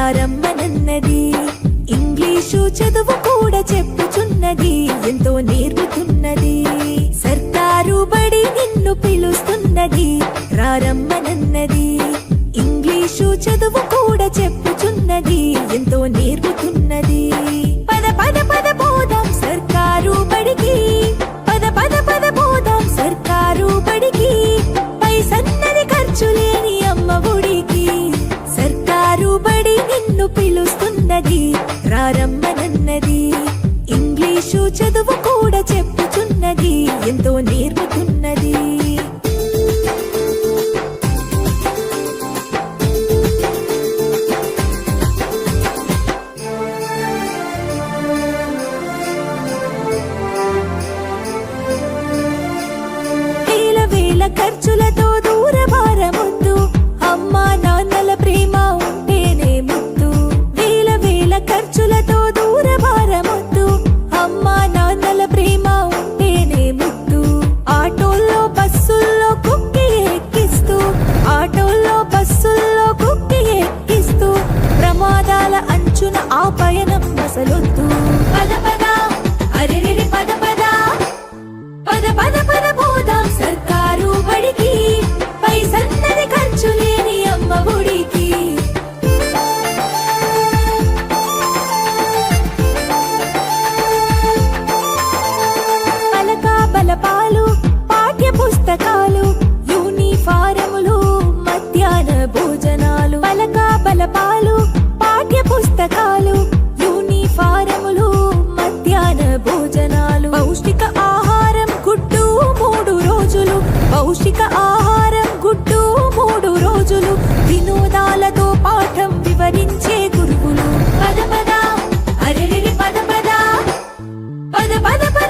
రారమ్మనన్నది. English చదువు కూడా చెప్పుచున్నది, ఎంతో నేర్పుతున్నది. సర్కారు బడి నిన్ను పిలుస్తున్నది, రారమ్మనన్నది. ఇంగ్లీషు చదువు కూడా చెప్పుచున్నది, ఎంతో నేర్పుతున్నది. పద పద పద పోదాం సర్కారు బడికి, పద పద పద పోదాం సర్కారు బడికి. పైసన్నది ఖర్చు లేని అమ్మ ఒడికి. సర్కారు బడి నిన్ను పిలుస్తున్నది, రారమ్మనన్నది. ఇంగ్లీషు చదువు కూడా చెప్పుచున్నది, ఎంతో నేర్పుతున్నది. ఖర్చులతో దూరభారమొద్దు, అమ్మా నాన్నల ప్రేమ ఉంటేనే ముద్దు. వేల వేల ఖర్చులతో దూరభారమొద్దు, అమ్మా నాన్నల ప్రేమ ఉంటేనే ముద్దు. ఆటోల్లో బస్సుల్లో కుక్కి ఎక్కిస్తూ, ఆటోల్లో బస్సుల్లో కుక్కి ఎక్కిస్తూ, ప్రమాదాల అంచున ఆ పయనం అసలొద్దు. పద పద అరెరెరి పద పద, పద పద పద పోదాం సర్కారు బడికి. పైసన్నది ఖర్చు లేని అమ్మ ఒడికి. పలక బలపాలు, పాఠ్య పుస్తకాలు, యూనిఫారములు, మధ్యాహ్న భోజనాలు. పలక బలపాలు, పాఠ్య పుస్తకాలు, యూనిఫారములు, మధ్యాహ్న భోజనాలు. పౌష్టిక ఆహారం గుడ్డు 3 రోజులు, పౌష్టిక ఆహారం గుడ్డు 3 రోజులు. వినోదాలతో పాఠం వివరించే గురువులు. పద పద అరెరెరి పద పద, పద పద పద